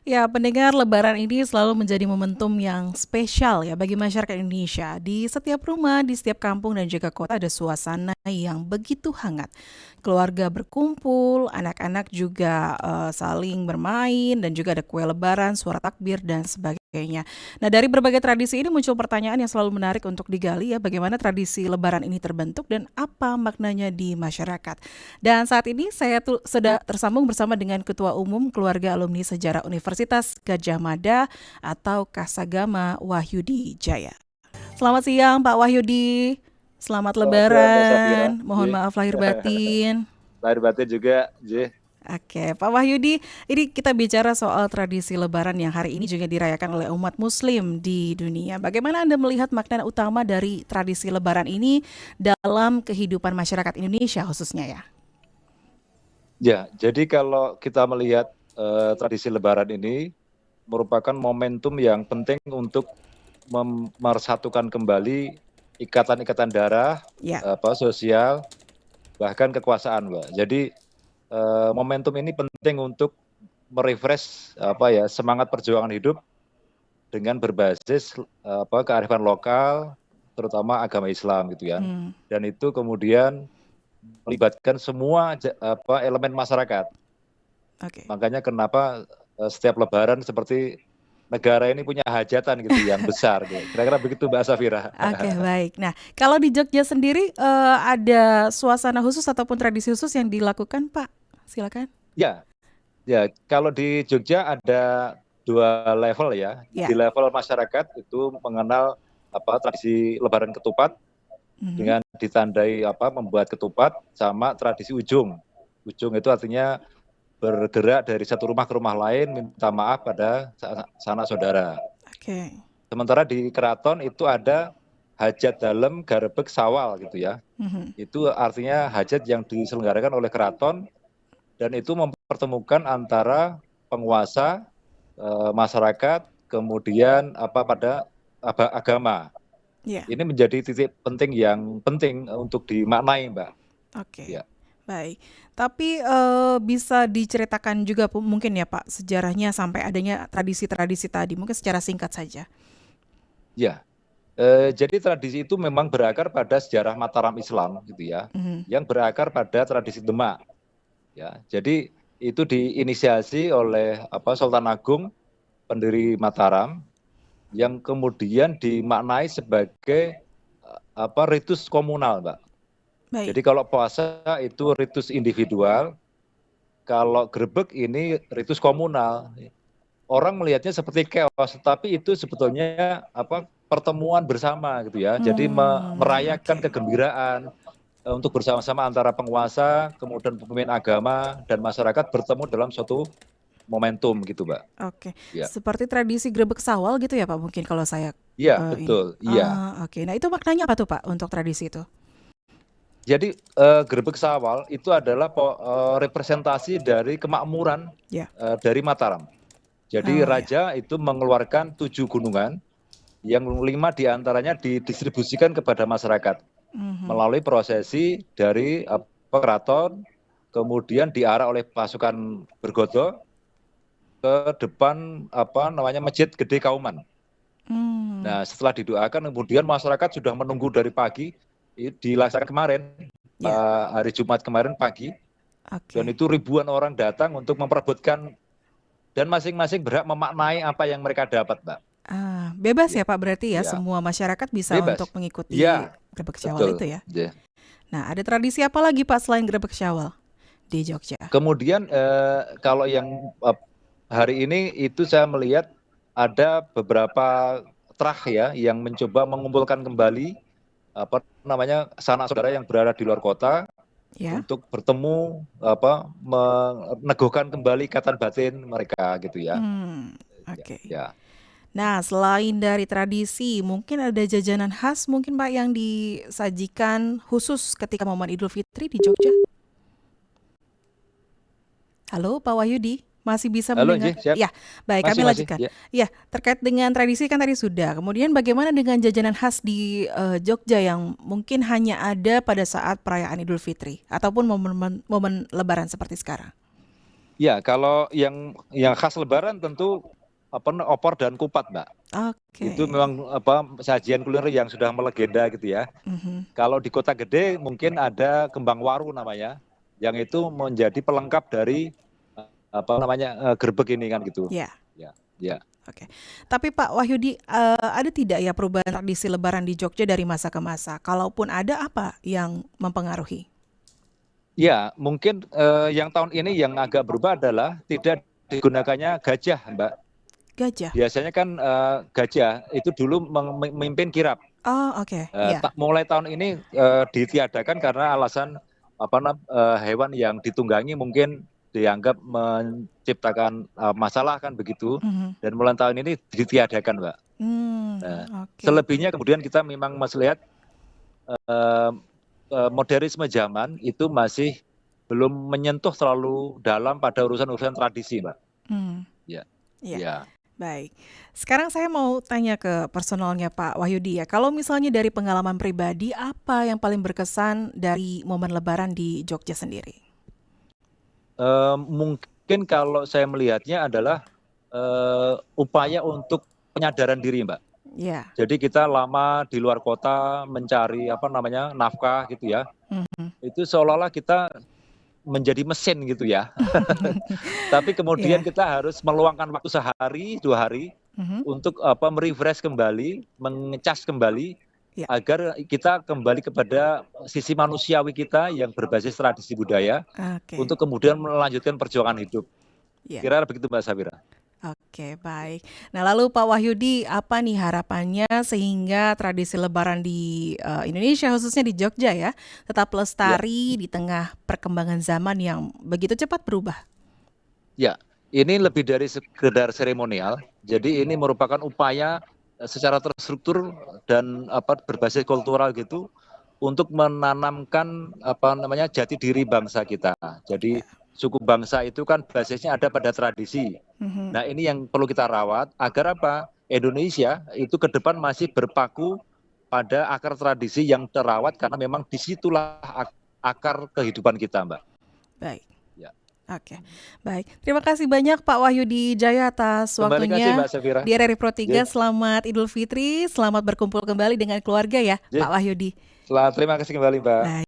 Ya, pendengar Lebaran ini selalu menjadi momentum yang spesial ya bagi masyarakat Indonesia. Di setiap rumah, di setiap kampung dan juga kota ada suasana yang begitu hangat. Keluarga berkumpul, anak-anak juga saling bermain dan juga ada kue Lebaran, suara takbir dan sebagainya. Nah, dari berbagai tradisi ini muncul pertanyaan yang selalu menarik untuk digali ya, bagaimana tradisi Lebaran ini terbentuk dan apa maknanya di masyarakat. Dan saat ini saya sudah tersambung bersama dengan Ketua Umum Keluarga Alumni Sejarah Universitas Gadjah Mada atau Kasagama Wahyudi Jaya. Selamat siang Pak Wahyudi. Selamat Selamat siang Mbak Safira. Lebaran. Mohon J. maaf lahir batin. Lahir batin juga, J. Oke, Pak Wahyudi, ini kita bicara soal tradisi Lebaran yang hari ini juga dirayakan oleh umat Muslim di dunia. Bagaimana Anda melihat makna utama dari tradisi Lebaran ini dalam kehidupan masyarakat Indonesia khususnya ya? Ya, jadi kalau kita melihat tradisi Lebaran ini merupakan momentum yang penting untuk memersatukan kembali ikatan-ikatan darah, Ya. sosial, bahkan kekuasaan, Mbak. Jadi momentum ini penting untuk merefresh semangat perjuangan hidup dengan berbasis kearifan lokal, terutama agama Islam gitu ya. Hmm. Dan itu kemudian melibatkan semua elemen masyarakat. Oke. Makanya kenapa setiap Lebaran seperti negara ini punya hajatan gitu yang besar. Gitu. Kira-kira begitu Mbak Safira. Oke, baik. Nah, kalau di Jogja sendiri ada suasana khusus ataupun tradisi khusus yang dilakukan, Pak? Silakan. Ya, ya. Kalau di Jogja ada dua level ya. Di Ya. level masyarakat itu mengenal tradisi Lebaran ketupat Mhm. dengan ditandai membuat ketupat sama tradisi ujung. Ujung itu artinya bergerak dari satu rumah ke rumah lain minta maaf pada sanak saudara. Oke. Sementara di keraton itu ada hajat dalem garebeg sawal gitu ya. Mhm. Itu artinya hajat yang diselenggarakan oleh keraton dan itu mempertemukan antara penguasa, masyarakat, kemudian pada agama. Ya. Ini menjadi titik penting yang penting untuk dimaknai, Mbak. Oke. Ya. Baik. Tapi bisa diceritakan juga mungkin ya, Pak, sejarahnya sampai adanya tradisi-tradisi tadi, mungkin secara singkat saja. Ya. Jadi tradisi itu memang berakar pada sejarah Mataram Islam gitu ya, Mhm. yang berakar pada tradisi Demak. Ya, jadi itu diinisiasi oleh Sultan Agung pendiri Mataram yang kemudian dimaknai sebagai ritus komunal, Mbak. Baik. Jadi kalau puasa itu ritus individual, kalau grebek ini ritus komunal. Orang melihatnya seperti chaos, tapi itu sebetulnya pertemuan bersama gitu ya. Jadi merayakan Oke. kegembiraan untuk bersama-sama antara penguasa, kemudian pemimpin agama dan masyarakat bertemu dalam suatu momentum gitu, Mbak. Oke, Ya, seperti tradisi grebek sawal gitu ya Pak mungkin kalau saya iya ini. betul, iya. Oke. Nah itu maknanya apa tuh Pak untuk tradisi itu? Jadi grebek sawal itu adalah representasi dari kemakmuran Ya. dari Mataram. Jadi Oh ya. raja itu mengeluarkan 7 gunungan yang 5 diantaranya didistribusikan kepada masyarakat Mhm. melalui prosesi dari keraton, kemudian diarah oleh pasukan bergodo ke depan Masjid Gede Kauman. Hmm. Nah, setelah didoakan kemudian masyarakat sudah menunggu dari pagi, dilaksanakan kemarin Ya. hari Jumat kemarin pagi, dan Oke. itu ribuan orang datang untuk memperebutkan dan masing-masing berhak memaknai apa yang mereka dapat, Mbak. Bebas Ya, ya Pak berarti ya ya. semua masyarakat bisa untuk Bebas. mengikuti Iya, grebek syawal betul. itu ya. Ya. Nah ada tradisi apa lagi Pak selain grebek syawal di Jogja? Kemudian kalau yang hari ini itu saya melihat ada beberapa trah ya yang mencoba mengumpulkan kembali sanak saudara yang berada di luar kota Ya. untuk bertemu meneguhkan kembali ikatan batin mereka gitu ya. Ya, Oke. ya. Nah, selain dari tradisi, mungkin ada jajanan khas mungkin Pak yang disajikan khusus ketika momen Idul Fitri di Jogja? Halo, Pak Wahyudi, masih bisa Halo, mendengar? Ji, siap. Ya, baik, kami Masih, lanjutkan. ya. Ya, terkait dengan tradisi kan tadi sudah. Kemudian bagaimana dengan jajanan khas di Jogja yang mungkin hanya ada pada saat perayaan Idul Fitri ataupun momen Lebaran seperti sekarang? Ya, kalau yang khas Lebaran tentu opor dan kupat, Mbak. Itu Oke. memang sajian kuliner yang sudah melegenda gitu ya. Mhm. Kalau di kota gede mungkin ada kembang waru namanya, yang itu menjadi pelengkap dari gerbek ini kan gitu. Ya. Ya, ya. Oke. Tapi Pak Wahyudi, ada tidak ya perubahan tradisi Lebaran di Jogja dari masa ke masa? Kalaupun ada, apa yang mempengaruhi? Ya, mungkin yang tahun ini yang agak berubah adalah tidak digunakannya gajah, Mbak. Gajah. Biasanya kan gajah itu dulu memimpin kirap. Oh, oke. Ya. Mulai tahun ini ditiadakan karena alasan hewan yang ditunggangi mungkin dianggap menciptakan masalah kan begitu. Mhm. Dan mulai tahun ini ditiadakan, Mbak. Nah, Oke. selebihnya kemudian kita memang masih lihat eh, modernisme zaman itu masih belum menyentuh terlalu dalam pada urusan-urusan tradisi, Mbak. Mmm, Ya, iya, ya, baik. Sekarang saya mau tanya ke personalnya Pak Wahyudi ya. Kalau misalnya dari pengalaman pribadi, apa yang paling berkesan dari momen Lebaran di Jogja sendiri? Mungkin kalau saya melihatnya adalah upaya untuk penyadaran diri, Mbak. Ya. Jadi kita lama di luar kota mencari nafkah gitu ya. Mhm. Itu seolah-olah kita menjadi mesin gitu ya. Tapi kemudian Iya. kita harus meluangkan waktu sehari, 2 hari Mhm. untuk merefresh kembali, mengecas kembali Ya. agar kita kembali kepada sisi manusiawi kita yang berbasis tradisi budaya Oke. untuk kemudian melanjutkan perjuangan hidup. Ya. Kira-kira begitu Mbak Safira. Oke, baik. Nah, lalu Pak Wahyudi, apa nih harapannya sehingga tradisi Lebaran di Indonesia, khususnya di Jogja ya, tetap Ya, lestari di tengah perkembangan zaman yang begitu cepat berubah? ya. Ini lebih dari sekedar seremonial. Jadi ini merupakan upaya secara terstruktur dan berbasis kultural gitu untuk menanamkan jati diri bangsa kita. Jadi Ya. suku bangsa itu kan basisnya ada pada tradisi. Mhm. Nah, ini yang perlu kita rawat agar Indonesia itu ke depan masih berpaku pada akar tradisi yang terawat karena memang disitulah akar kehidupan kita, Mbak. Baik. Ya. Oke, baik. Terima kasih banyak Pak Wahyudi Jaya atas Kembali kasih waktunya Mbak Safira. di RRI Pro 3. J, Selamat Idul Fitri, selamat berkumpul kembali dengan keluarga ya, J. Pak Wahyudi. Terima kasih kembali, Mbak. Baik.